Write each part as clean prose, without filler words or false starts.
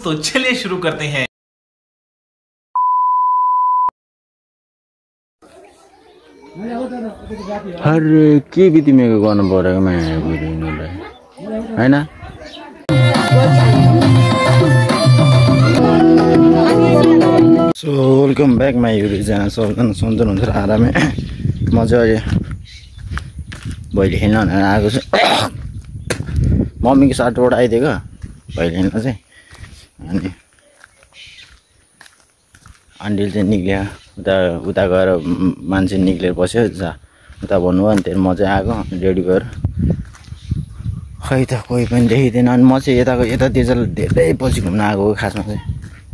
तो चलिए शुरू करते हैं। अरे के बितिमेको गर्नु परेको मायालाई हैन। So welcome back my YouTube channel. सबैजना सन्चै हुन्छ आरामै। म चाहिँ अहिले भैली खेल्न भनेर आएको छु। मम्मीको साथबाट आइदिएको भैली खेल्न चाहिँ। अनि आन्टीले चाहिँ निक्ल्यो उता गएर मान्छे निक्लेर बस्यो उता भन्नुभयो। अनि त्यहाँदेखि म चाहिँ आएको रेडी भएर। खै त कोही पनि देखिँदैन। अनि म चाहिँ यतातिर चाहिँ धेरै पछि घुम्न आएको खासमा चाहिँ।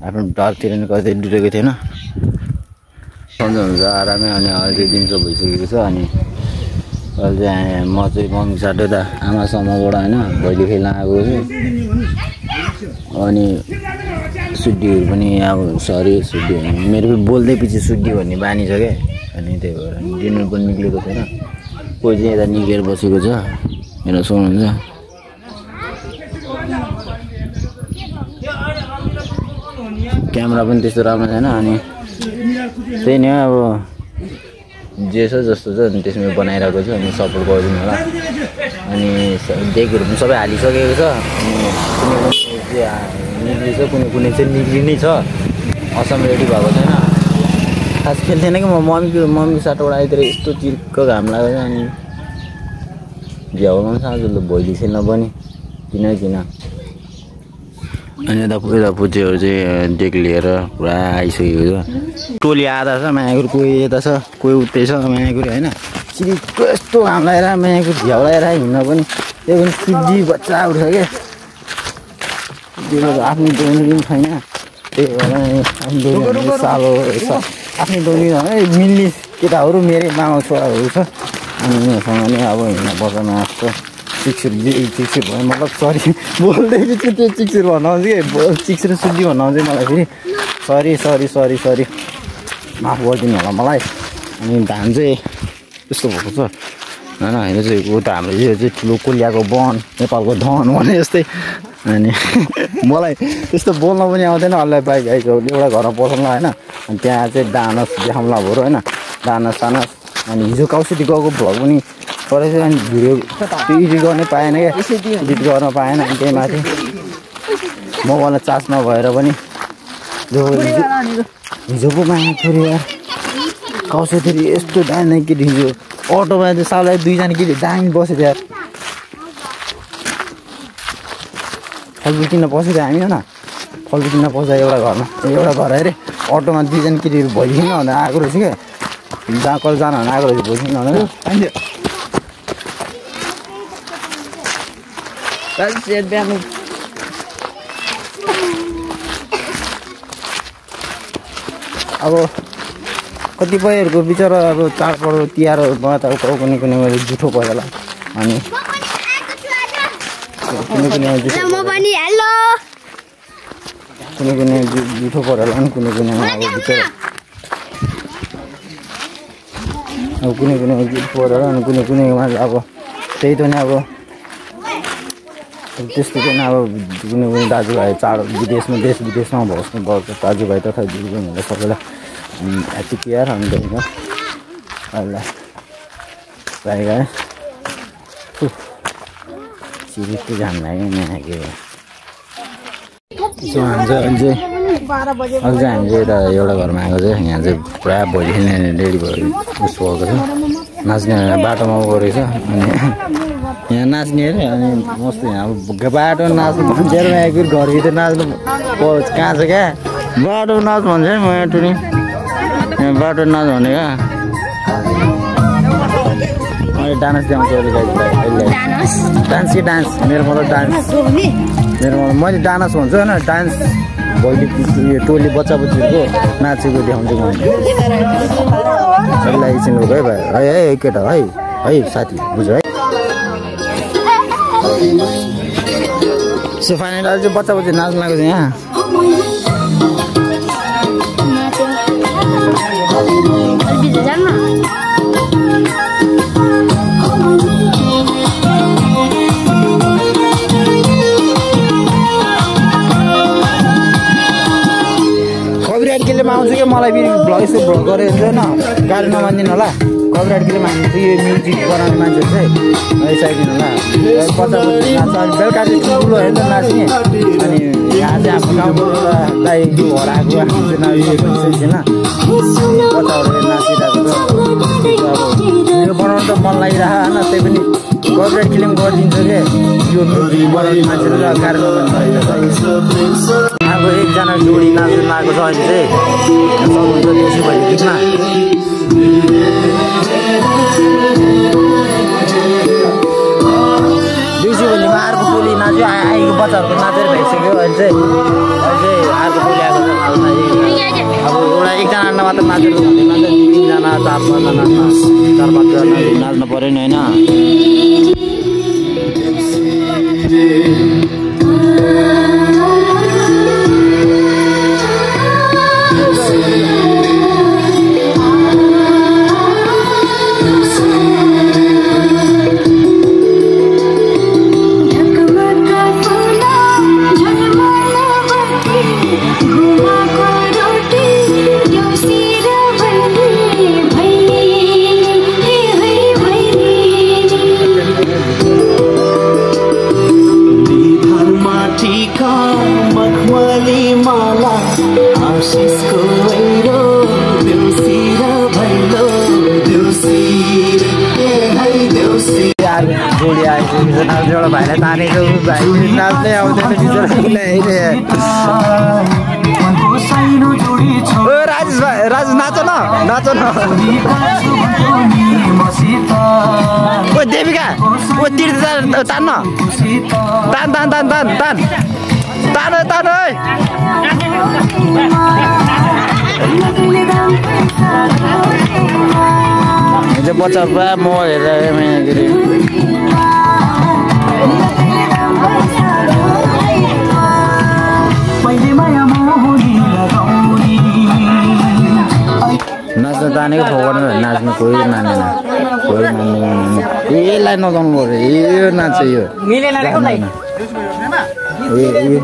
आफ्नो डरतिर नि कतै डुलेको थिएन। सन्चै हुन्छ आरामै। अनि अहिले दिउँसो भइसकेको छ। अनि अहिले चाहिँ म चाहिँ मम्मी साथै त आमासम्मबाट होइन भैली खेल्न आएको छु। अनि सुड्डीहरू पनि अब सरी सुड्डी मेरो बोल्दै पछि सुड्डी भन्ने बानी छ क्या। अनि त्यही भएर डिनर पनि निक्लेको छैन। कोही चाहिँ यता निक्लेर बसेको छ मेरो सुन्नुहुन्छ। क्यामेरा पनि त्यस्तो राम्रो छैन। अनि त्यही नै अब जे छ जस्तो छ अनि त्यसमा बनाइरहेको छु। अनि सपोर्ट गरिदिनु होला। अनि डेकहरू पनि सबै हालिसकेको छ। अनि कुनै कुनै चाहिँ निक्लिनै छ। असम रेडी भएको छैन। खास खेल्थेन कि म मम्मीको साथबाट आइतिर यस्तो चिर्क घाम लागेको छ। अनि भ्याउमा पनि साँझ भोलि खेल्न पनि किन। अनि यता पुजेहरू चाहिँ डेक लिएर पुरा आइसकेको छ। टोली आधा छ मायागुर, कोही यता छ कोही उतै छ मायागुर होइन। चिरिक्क यस्तो घाम लगाएर मायागुर झ्याउलाएर हिँड्न पनि त्यो पनि सिद्धि बच्चा उठ्छ क्या। आफ्नो डोनी पनि छैन। त्यही भएर आफ्नो डोनी सालो आफ्नो डोनी मिल्ने केटाहरू मेरै मामा छोराहरू छ। अनि उनीहरूसँग नै अब हिँड्न बस्न आएको चिक्सुर भयो। मतलब सरी बोल्दै पछि त्यो चिक्सुर भन्न आउँछ कि चिक्सुर सुड्डी भन्न आउँछ मलाई फेरि। सरी माफ गरिदिनु होला मलाई। अनि धान चाहिँ यस्तो भएको छ होइन। होइन चाहिँ उता हाम्रो यो चाहिँ ठुलो कोलियाको वन नेपालको धन भने जस्तै। अनि मलाई त्यस्तो बोल्न पनि आउँदैन। अल्लाह बाइक आइसक्यो एउटा घरमा पठाउनु होइन। अनि त्यहाँ चाहिँ डानस देखाउँला बरु होइन डानस। अनि हिजो काउसिटी गएको भ्लग पनि गरेको थियो। अनि भिडियो त्यो एडिट गर्न पाएन क्या, एडिट गर्न पाएन। अनि त्यही माथि मोबाइलमा चार्ज नभएर पनि हिजोको माया छोरी यार काउसिटी यस्तो दामी केटी हिजो अटोमा चाहिँ साललाई दुईजना केटी दामी बसेको यार। फलफुल किन्न पसेको हामी होइन। फलफुल किन्न पस्दा एउटा घर अरे अटोमा दुईजना केटीहरू भइकन भनेर आएको रहेछ क्या। जहाँ कल जान भनेर आएको रहेछ भइकन भनेर। अब कतिपयहरूको बिचरा अब चाडपर्व तिहारहरूमा त कुनै जुठो भयो होला। अनि कुनै जुठो परेर होला। अनि कुनै अब बिचरा अब कुनै जुठो परेर अनि कुनैमा अब त्यही त नि अब त्यस्तो चाहिँ अब कुनै दाजुभाइ चाड विदेशमा देश विदेशमा बस्नु भएको दाजुभाइ तथा दिदीबहिनीहरूलाई सबैलाई ह्याप्पी तिहार। अनि त्यही अहिले पाएगा चिरिक्कै घाम लाग्यो यहाँ के सो हामी चाहिँ अहिले चाहिँ यता एउटा घरमा आएको छ। यहाँ चाहिँ पुरा भोलि खेल्ने रेडी भयो उस्तो भएको छ। नाच्ने बाटोमा गरेको छ। अनि यहाँ नाच्ने अरे अनि मस्तो यहाँ बाटो नाच्नु भन्छ मायागुर घरभित्र नाच्नु कहाँ छ क्या। बाटो नाच भन्छ है म यहाँ टुनी यहाँ बाटो नाच भनेको। मैले डान्स देखाउँछु अहिले डान्स कि डान्स मेरो मतलब डान्स मेरो मैले डान्स भन्छु होइन। डान्स भोलि टोली बच्चा बच्चीहरूको नाचेको देखाउँछु मैले। सबैलाई एकछिन है भाइ है केटा है साथी बुझ्यो है। सो फाइनल अहिले चाहिँ बच्चा बच्ची नाच्नु लागेको छ यहाँ। कपिराइट क्लेम आउँछ कि मलाई फेरि भ्लग यस्तो भ्लग गरेर हुन्छ होइन गाडी नमानिदिनु होला कपिराइट क्लेम आउँछ यो म्युजिक बनाउने मान्छेहरू चाहिँ नरिसाइदिनु होला बच्चा नाच्छ अनि बेलुका चाहिँ ठुलो हेर्छ नाच्ने अनि यहाँ चाहिँ आफ्नो गाउँकोलाई हराएको आफ्नो चाहिँ छैन बच्चाहरू नाचिरहेको छ यो बनाउनु त मन लागिरहेको होइन त्यही पनि कपिराइट क्लेम गरिदिन्छ कि यो म्युजिक बनाउने मान्छेहरू गाह्रो अब एकजना जोडी नाच्नु आएको छ अहिले चाहिँ सक्नुहुन्छ देउसी भैलो गीतमा देउसी भैलोमा अर्को टोली नाच्यो आएको बच्चाहरूको नाचेर भइसक्यो अहिले चाहिँ अर्को टोली आएको छ अब एउटा एकजना मात्र नाचेर हुँदैन 3जना 4-5जना 4-5जना नाच्नु पऱ्यो नि होइन जोडी आएको एउटा भाइलाई तानेको भाइ नाच्दै आउँदैन राजेश भाइ राजेश नाच न ओ देविका ओ तीर्थ तान्न तान बच्चा पुरा म हेरेर नाच्न तानेको फोकर्नु नाच्नु कोही मान्दैन यसलाई नगाउनु पर्यो यो नाच्छ यो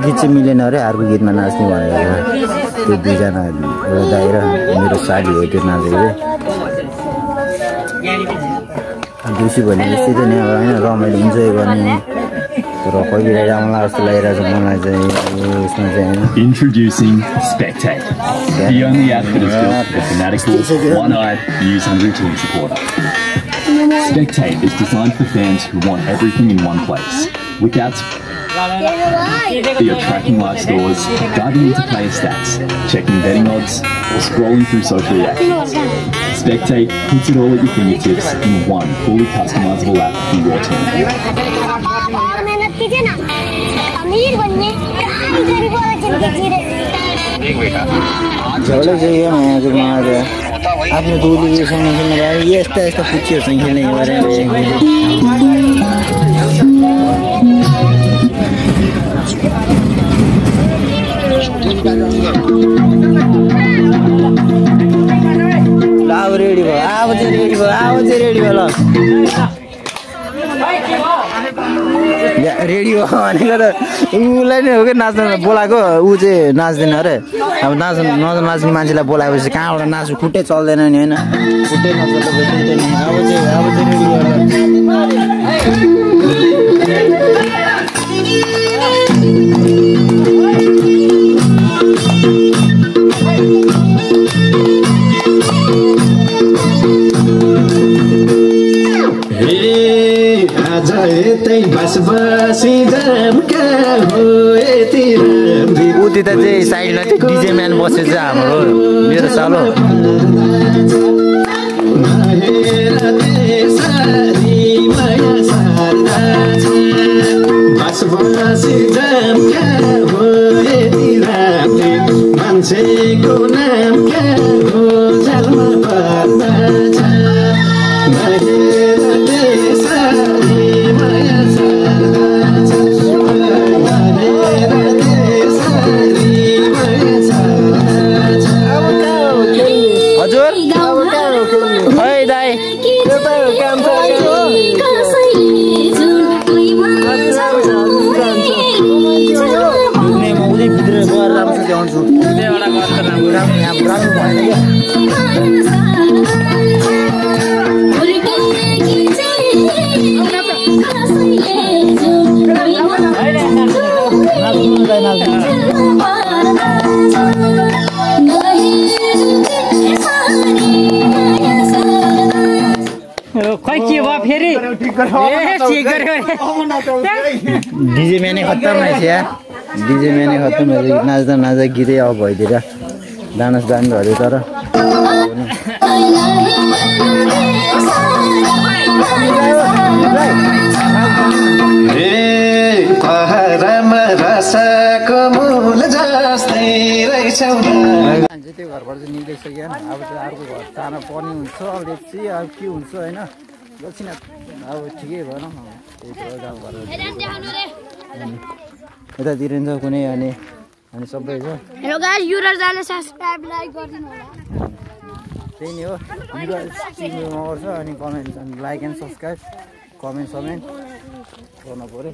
गीत चाहिँ मिलेन अरे अर्को गीतमा नाच्ने भनेर त्यो 2जना एउटा दाइ र मेरो साली हो त्यो नाचेको देउसी भैलो जस्तै त नि अब होइन रमाइलो इन्जोय गर्ने तर कहिले आउँला जस्तो लागिरहेको छ मलाई चाहिँ यसमा चाहिँ होइन Introducing Spectate, the only app that is built for fanatical, one-eyed news hungry team supporter. Spectate is designed for fans who want everything in one place. Without you're tracking live scores, diving into player stats, checking betting odds, or scrolling through social reactions. Spectate puts it all at your fingertips in one fully customizable app for your team. आफ्नो टोलीसँग खेल्नु भयो यस्ता पुच्चीहरूसँग खेल्ने अब ready भयो अब चाहिँ ready भयो ल रेडी भयो भनेको त उसलाई नै हो कि नाच्न बोलाएको ऊ चाहिँ नाच्दैन अरे अब नाच्ने मान्छेलाई बोलाएपछि कहाँबाट नाच्नु खुट्टै चल्दैन नि होइन खुट्टै नचल्दा अब चाहिँ रेडी भयो उति त चाहिँ साइडमा चाहिँ डिजे म्यान बसेको छ हाम्रो मेरो सालो मान्छेको नाम क्या हो जलमा पर्दछ हजुर खै दाइ काम भित्र गएर राम्रो ल्याउँछु एउटा गर्छ राम्रो राम्रो भएन क्या खै के भयो फेरि डिजे म्यानै खत्तम रहेछ या डिजे म्यानै खत्तम रहेछ नाच्दा नाच्दा गीतै अब भइदिएर डान्स गर्यो तर त्यो घरबाट चाहिँ निक्लिसक्यो अब चाहिँ अर्को घर जान पर्ने हुन्छ अलिकति अब के हुन्छ होइन दक्षिण अब ठिकै भएन त्यही गाउँघर यतातिर छ कुनै अनि सबै छ त्यही नै हो चिन्नुमा गर्छ अनि comment like and subscribe comment समेन्ट गर्नु पऱ्यो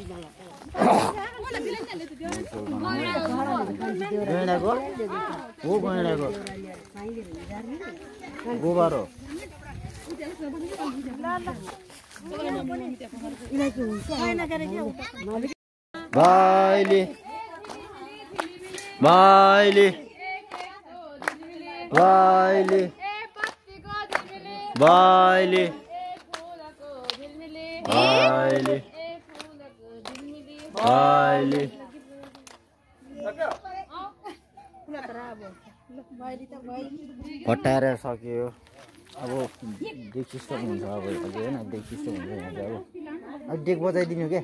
गैँडाको हो गैँडाको गोबर हो बाइले बाइले बाइले बाइले बाइले बाइले हटाएर सक्यो अब डेक सिस्टम हुन्छ अब होइन डेक सिस्टम हुन्छ यहाँ चाहिँ अब डेक बजाइदिनु क्या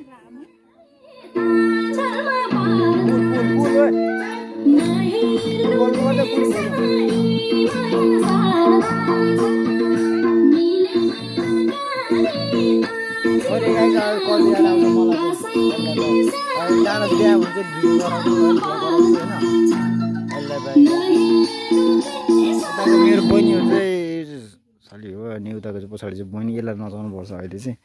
डान्स बिहा हुन्छ भिडियो गराउँछु होइन मेरो बहिनीहरू चाहिँ साली हो अनि उताको चाहिँ पछाडि चाहिँ बहिनी यसलाई नचाउनु पर्छ अहिले चाहिँ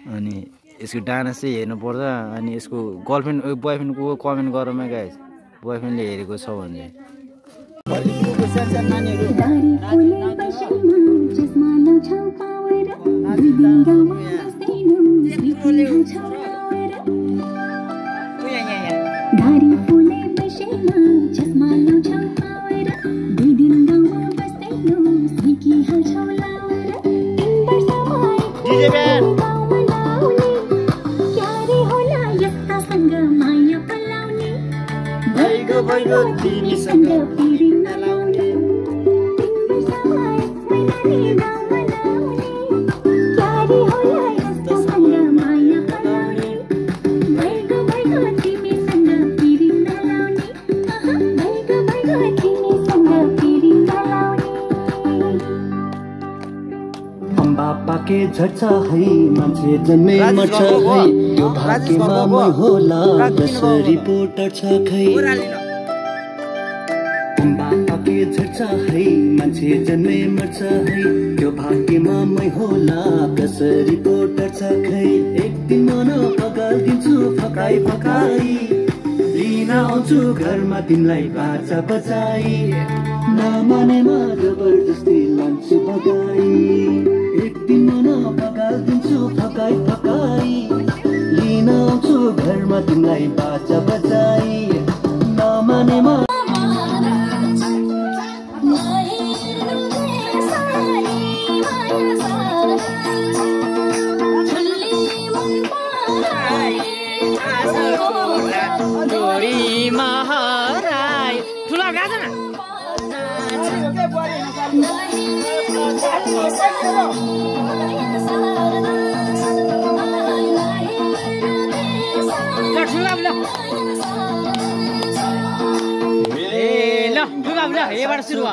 अनि यसको डान्स चाहिँ हेर्नु पर्छ अनि यसको गर्लफ्रेन्ड बोयफ्रेन्डको कमेन्ट गरौँ गाइस बोयफ्रेन्डले हेरेको छ भने झट्छ है मान्छे जन्मे मर्छ है यो भाग्यमा मै होला कसरी रिपोर्टर छ खै बापाके झट्छ है मान्छे जन्मे मर्छ है यो भाग्यमा मै होला कसरी रिपोर्टर छ खै एक दिन मन पगाल्दिन्छु फकाई फकाई लिन आउँछु घरमा तिमीलाई बाचा बचाई नमानेमा जबरजस्ती लान्छु बगाई एक दिन मन पगाल्दिन्छु फकाई फकाई लिन आउँछु घरमा तिमीलाई बाचा बचाई नमानेमा सुरु